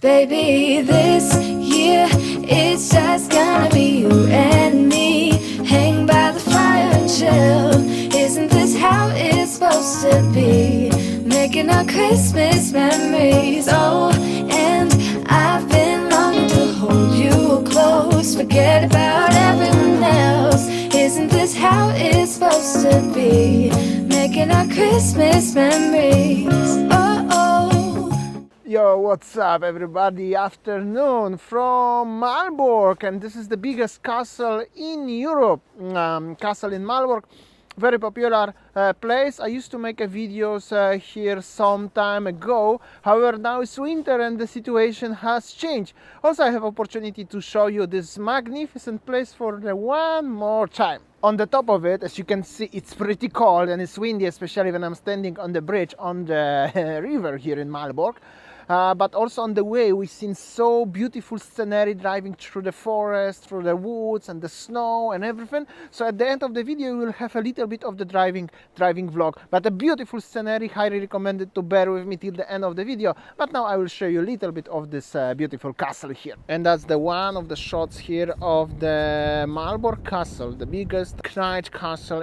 Baby, this year it's just gonna be you and me. Hang by the fire and chill. Isn't this how it's supposed to be? Making our Christmas memories. Oh, and I've been longing to hold you close. Forget about everyone else. Isn't this how it's supposed to be? Making our Christmas memories. Oh, oh. Yo, what's up everybody? Afternoon from Malbork, and this is the biggest castle in Europe. Castle in Malbork, very popular place. I used to make videos here some time ago. However, now it's winter and the situation has changed. Also, I have opportunity to show you this magnificent place for the one more time. On the top of it, as you can see, it's pretty cold and it's windy, especially when I'm standing on the bridge on the river here in Malbork. But also on the way we've seen so beautiful scenery driving through the forest, through the woods and the snow and everything. So at the end of the video you will have a little bit of the driving vlog, but a beautiful scenery. Highly recommended to bear with me till the end of the video. But now I will show you a little bit of this beautiful castle here, and that's the one of the shots here of the Malbork Castle, the biggest knight castle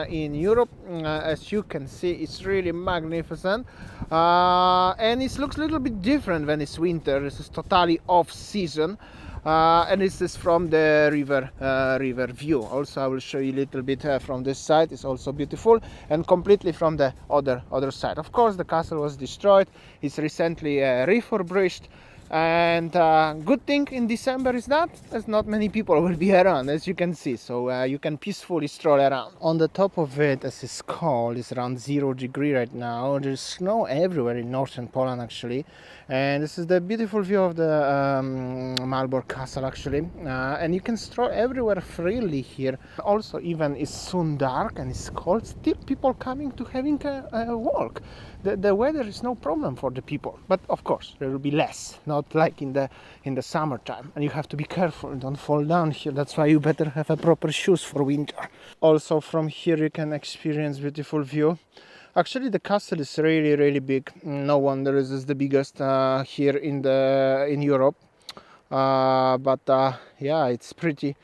in Europe. As you can see, it's really magnificent, and it looks a little bit different when it's winter. This is totally off season, and this is from the river view. Also, I will show you a little bit from this side. It's also beautiful, and completely from the other side. Of course, the castle was destroyed. It's recently refurbished. And good thing in December is that there's not many people will be around, as you can see, so you can peacefully stroll around. On the top of it, as it's cold, it's around 0 degrees right now. There's snow everywhere in northern Poland actually, and this is the beautiful view of the Malbork Castle actually, and you can stroll everywhere freely here. Also, even it's soon dark and it's cold, still people coming to having a walk. The weather is no problem for the people, but of course there will be less, not like in the summertime, and you have to be careful, don't fall down here. That's why you better have a proper shoes for winter. Also from here you can experience beautiful view. Actually the castle is really big. No wonder this is the biggest here in Europe, but yeah, it's pretty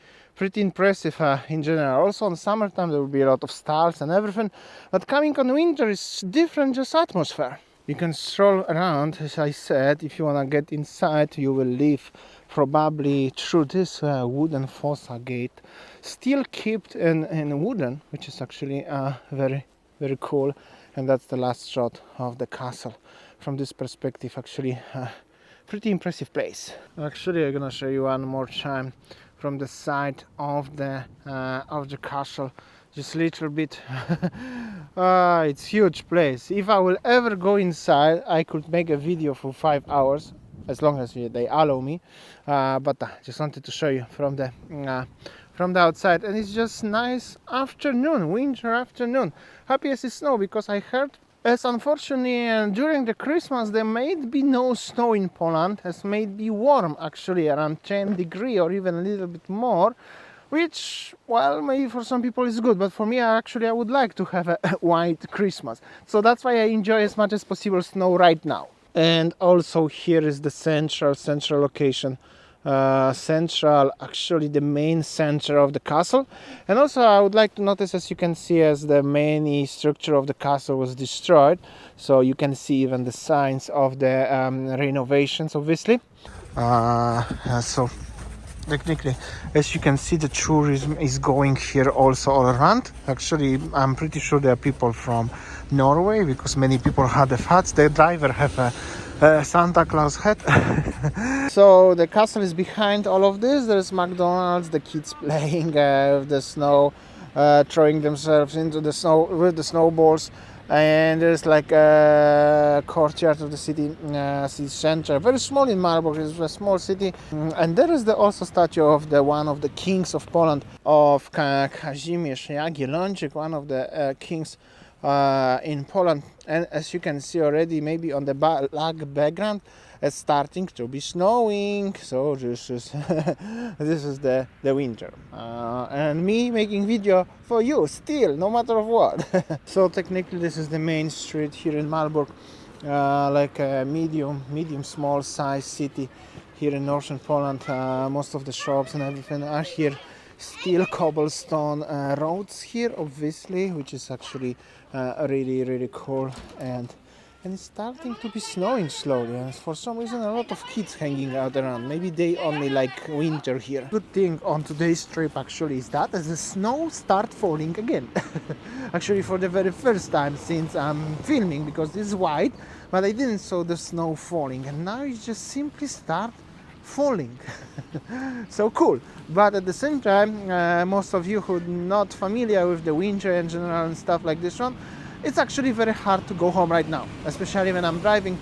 impressive in general. Also in summertime there will be a lot of stars and everything, but coming on winter is different, just atmosphere. You can stroll around, as I said. If you want to get inside, you will leave probably through this wooden fossa gate, still kept in wooden, which is actually very cool. And that's the last shot of the castle from this perspective. Actually pretty impressive place. Actually, I'm gonna show you one more time from the side of the castle, just a little bit. It's huge place. If I will ever go inside, I could make a video for 5 hours, as long as they allow me. But just wanted to show you from the outside, and it's just nice afternoon, winter afternoon. Happy as it's snow, because I heard, as unfortunately during the Christmas there may be no snow in Poland, as may be warm actually, around 10 degrees or even a little bit more, which, well, maybe for some people is good, but for me I would like to have a white Christmas. So that's why I enjoy as much as possible snow right now. And also here is the central location. Central, actually the main center of the castle. And also I would like to notice, as you can see, as the main structure of the castle was destroyed, so you can see even the signs of the renovations, obviously. So technically, as you can see, the tourism is going here also all around. Actually, I'm pretty sure there are people from Norway, because many people had the hats. The driver have a Santa Claus hat. So the castle is behind all of this. There's McDonald's, the kids playing with the snow, throwing themselves into the snow with the snowballs, and there's like a courtyard of the city center. Very small in Malbork, it's a small city. And there is also statue of one of the kings of Poland, of Kazimierz Jagiellończyk, one of the kings in Poland. And as you can see already, maybe on the black background, it's starting to be snowing. So this is this is the winter, and me making video for you still, no matter what. So technically this is the main street here in Malbork. like a medium small size city here in northern Poland. Most of the shops and everything are here. Still cobblestone roads here, obviously, which is actually really cool. And it's starting to be snowing slowly, and for some reason a lot of kids hanging out around. Maybe they only like winter here. Good thing on today's trip actually is that as the snow start falling again. Actually for the very first time since I'm filming, because this is white, but I didn't saw the snow falling, and now it just simply start falling. So cool. But at the same time, most of you who are not familiar with the winter in general and stuff like this one, it's actually very hard to go home right now, especially when I'm driving,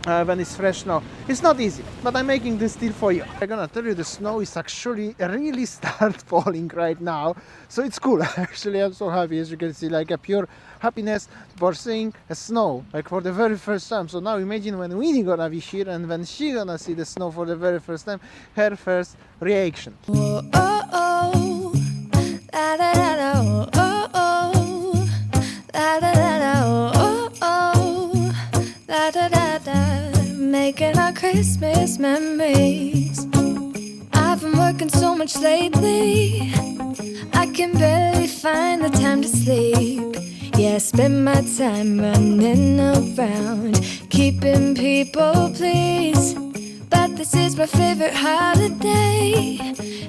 when it's fresh snow. It's not easy, but I'm making this still for you. I'm gonna tell you, the snow is actually really start falling right now, so it's cool. Actually, I'm so happy, as you can see, like a pure happiness for seeing a snow, like for the very first time. So now imagine when Winnie gonna be here and when she gonna see the snow for the very first time, her first reaction. Oh, oh, oh. Da, da, da, da, oh, oh, oh. Da, da, da, da, oh, oh, oh. Da, da, da, da. Making our Christmas memories. I've been working so much lately, I can barely find the time to sleep. Yeah, I spend my time running around, keeping people pleased. But this is my favorite holiday.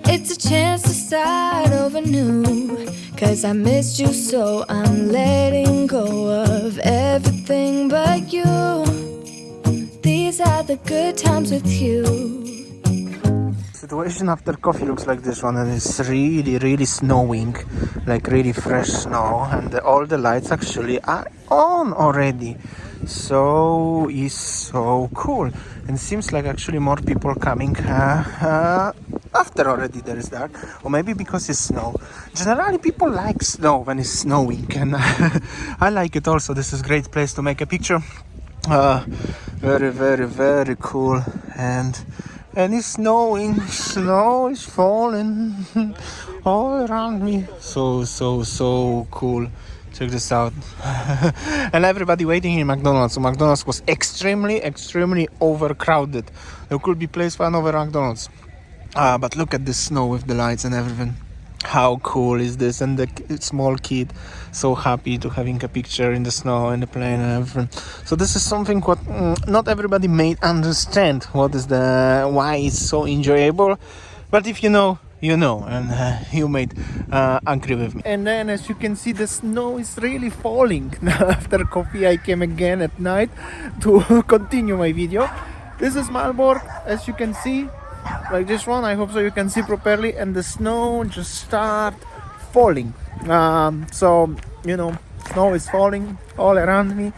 It's a chance to start over new. 'Cause I missed you, so I'm letting go of everything but you. These are the good times with you. Situation after coffee looks like this one, and it's really snowing, like really fresh snow, and all the lights actually are on already. So it's so cool, and seems like actually more people coming after already there is dark, or maybe because it's snow. Generally people like snow when it's snowing, and I like it also. This is a great place to make a picture. Very cool, and it's snowing, snow is falling all around me. So cool. Check this out. And everybody waiting in McDonald's. So McDonald's was extremely overcrowded. There could be place for another McDonald's. But look at the snow with the lights and everything. How cool is this? And the small kid so happy to having a picture in the snow and the plane and everything. So this is something what not everybody may understand what is why it's so enjoyable. But if you know, you know, and you might agree with me. And then, as you can see, the snow is really falling. After coffee, I came again at night to continue my video. This is Malbork, as you can see, like this one. I hope so you can see properly, and the snow just start falling. So you know, snow is falling all around me.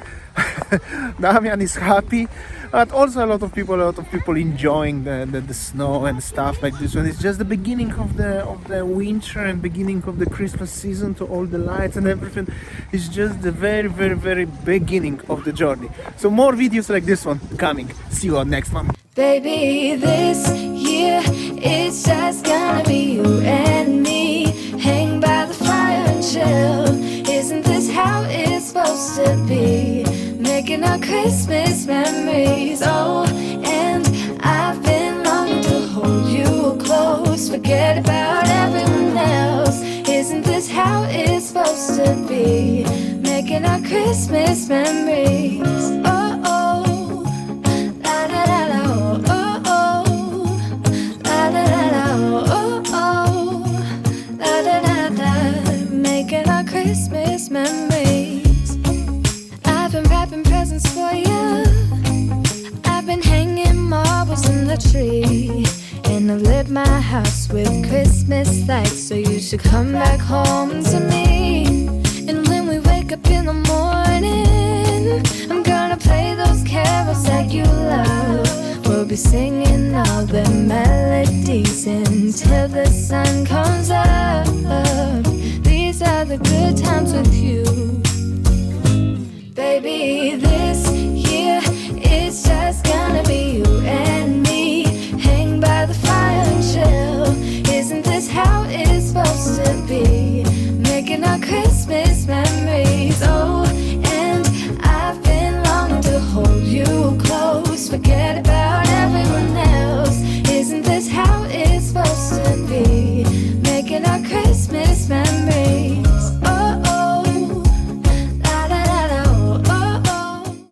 Damian is happy, but also a lot of people enjoying the snow and stuff like this one. It's just the beginning of the winter and beginning of the Christmas season, to all the lights and everything. It's just the very beginning of the journey. So more videos like this one coming. See you on next one. Baby, this year it's just gonna be you and me. Hang by the fire and chill. Isn't this how it's supposed to be? Making our Christmas memories. Oh, and I've been longing to hold you close. Forget about everyone else. Isn't this how it's supposed to be? Making our Christmas memories. Oh, oh, la da da da, oh, oh, oh, la da da da, oh, oh, la da da da. Making our Christmas memories. I've been wrapping presents for you. I've been hanging marbles in the tree, and I've lit my house with Christmas lights. So you should come back home to me. And when we wake up in the morning, I'm gonna play those carols that you love. We'll be singing all the melodies until the sun comes up. These are the good times with you. Baby, this year it's just gonna be you and me. Hang by the fire and chill. Isn't this how it's supposed to be? Making our Christmas memories. Oh, and I've been longing to hold fondest memories.